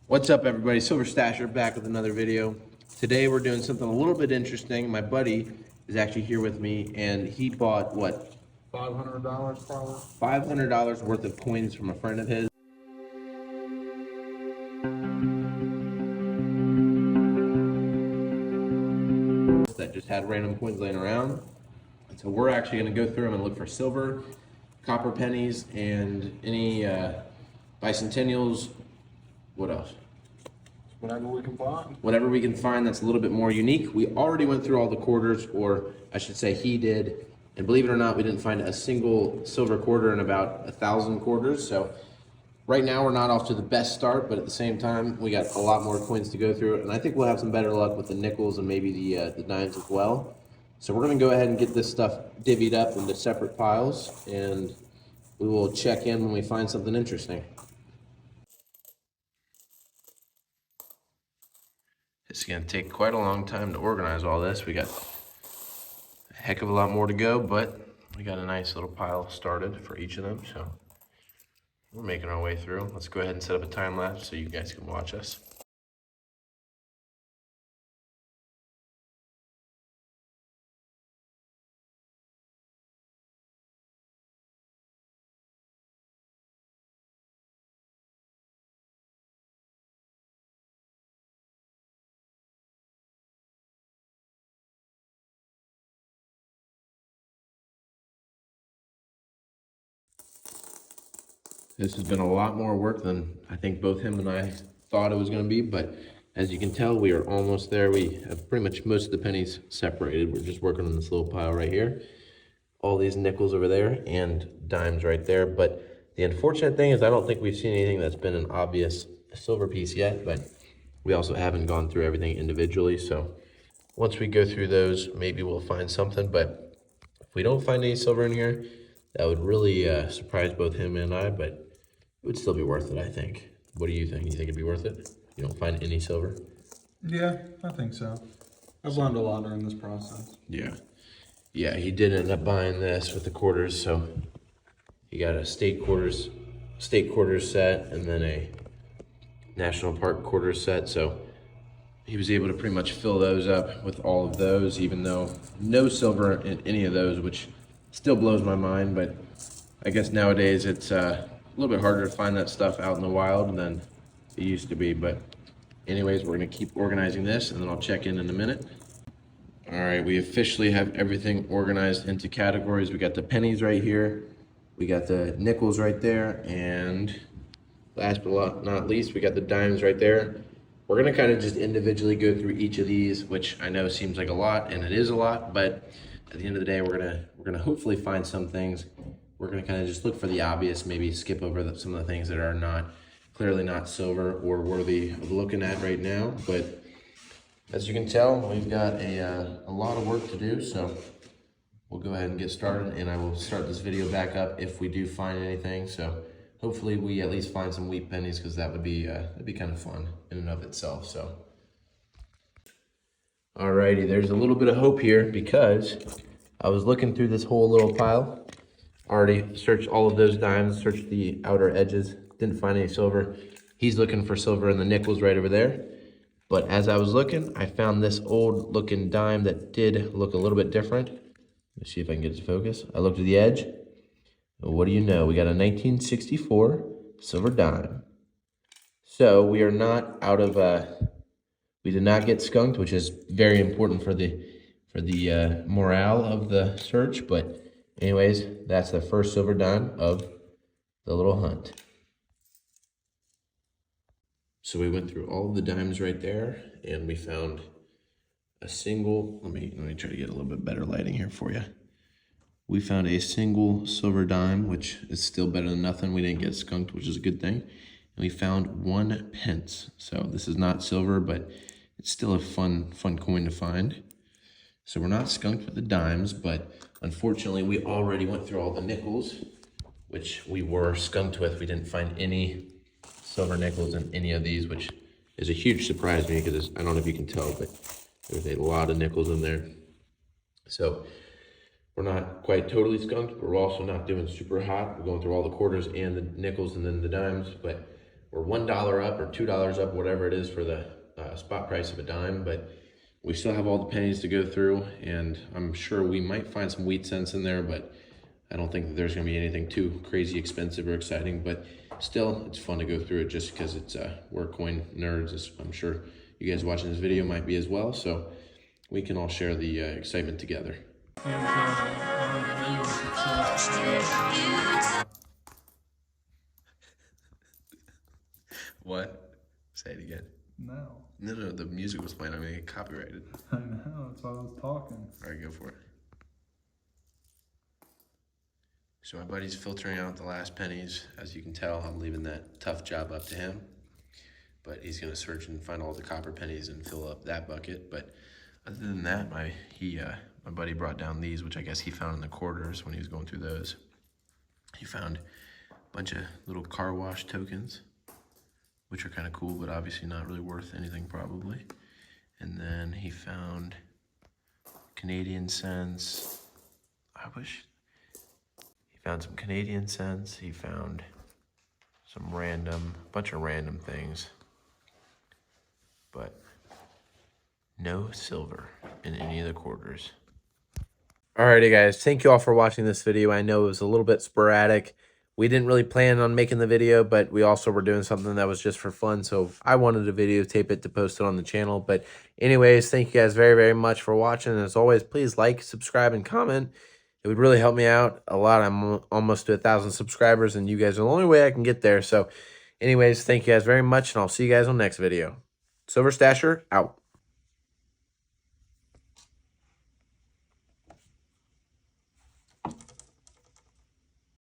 What's up, everybody? Silver Stasher back with another video. Today we're doing something a little bit interesting. My buddy is actually here with me, and he bought what? $500 probably. $500 worth of coins from a friend of his that just had random coins laying around. And so we're actually going to go through them and look for silver, copper pennies, and any bicentennials. What else? Whatever we can find. Whatever we can find that's a little bit more unique. We already went through all the quarters, or I should say he did, and believe it or not, we didn't find a single silver quarter in about 1,000 quarters. So right now we're not off to the best start, but at the same time we got a lot more coins to go through, and I think we'll have some better luck with the nickels and maybe the dimes as well. So we're going to go ahead and get this stuff divvied up into separate piles, and we will check in when we find something interesting. It's going to take quite a long time to organize all this. We got a heck of a lot more to go, but we got a nice little pile started for each of them. So we're making our way through. Let's go ahead and set up a time lapse so you guys can watch us. This has been a lot more work than I think both him and I thought it was going to be, but as you can tell, we are almost there. We have pretty much most of the pennies separated. We're just working on this little pile right here. All these nickels over there and dimes right there. But the unfortunate thing is I don't think we've seen anything that's been an obvious silver piece yet, but we also haven't gone through everything individually. So once we go through those, maybe we'll find something. But if we don't find any silver in here, that would really surprise both him and I, but it would still be worth it, I think. What do you think? You think it'd be worth it? You don't find any silver? Yeah, I think so. I've learned a lot during this process. Yeah. Yeah, he did end up buying this with the quarters, so he got a state quarters set and then a national park quarters set. So he was able to pretty much fill those up with all of those, even though no silver in any of those, which still blows my mind. But I guess nowadays it's a little bit harder to find that stuff out in the wild than it used to be. But anyways, we're gonna keep organizing this and then I'll check in a minute. All right, we officially have everything organized into categories. We got the pennies right here. We got the nickels right there. And last but not least, we got the dimes right there. We're gonna kind of just individually go through each of these, which I know seems like a lot, and it is a lot, but at the end of the day, we're gonna hopefully find some things. We're gonna kind of just look for the obvious, maybe skip over some of the things that are clearly not silver or worthy of looking at right now. But as you can tell, we've got a lot of work to do, so we'll go ahead and get started, and I will start this video back up if we do find anything. So hopefully we at least find some wheat pennies, because that'd be kind of fun in and of itself. So alrighty, there's a little bit of hope here, because I was looking through this whole little pile. Already searched all of those dimes, searched the outer edges, didn't find any silver. He's looking for silver in the nickels right over there. But as I was looking, I found this old looking dime that did look a little bit different. Let's see if I can get it to focus. I looked at the edge. What do you know? We got a 1964 silver dime. So we are not out of, we did not get skunked, which is very important for the morale of the search. But anyways, that's the first silver dime of the little hunt. So we went through all of the dimes right there, and we found a single, let me try to get a little bit better lighting here for you. We found a single silver dime, which is still better than nothing. We didn't get skunked, which is a good thing. And we found 1 pence. So this is not silver, but it's still a fun coin to find. So we're not skunked with the dimes, but unfortunately we already went through all the nickels, which we were skunked with. We didn't find any silver nickels in any of these, which is a huge surprise to me, because I don't know if you can tell, but there's a lot of nickels in there. So we're not quite totally skunked, but we're also not doing super hot. We're going through all the quarters and the nickels and then the dimes, but or $1 up or $2 up, whatever it is for the spot price of a dime. But we still have all the pennies to go through, and I'm sure we might find some wheat cents in there, but I don't think that there's going to be anything too crazy expensive or exciting. But still, it's fun to go through it just because it's we're coin nerds. I'm sure you guys watching this video might be as well, so we can all share the excitement together. What? Say it again. No. No, the music was playing. I'm gonna get copyrighted. I know, that's why I was talking. All right, go for it. So my buddy's filtering out the last pennies. As you can tell, I'm leaving that tough job up to him. But he's gonna search and find all the copper pennies and fill up that bucket. But other than that, my buddy brought down these, which I guess he found in the quarters when he was going through those. He found a bunch of little car wash tokens, which are kind of cool, but obviously not really worth anything probably. And then he found Canadian cents. He found some Canadian cents. He found some bunch of random things, but no silver in any of the quarters. Alrighty guys, thank you all for watching this video. I know it was a little bit sporadic. We didn't really plan on making the video, but we also were doing something that was just for fun. So I wanted to videotape it to post it on the channel. But anyways, thank you guys very, very much for watching. And as always, please like, subscribe, and comment. It would really help me out a lot. I'm almost to 1,000 subscribers, and you guys are the only way I can get there. So anyways, thank you guys very much, and I'll see you guys on the next video. Silver Stasher, out.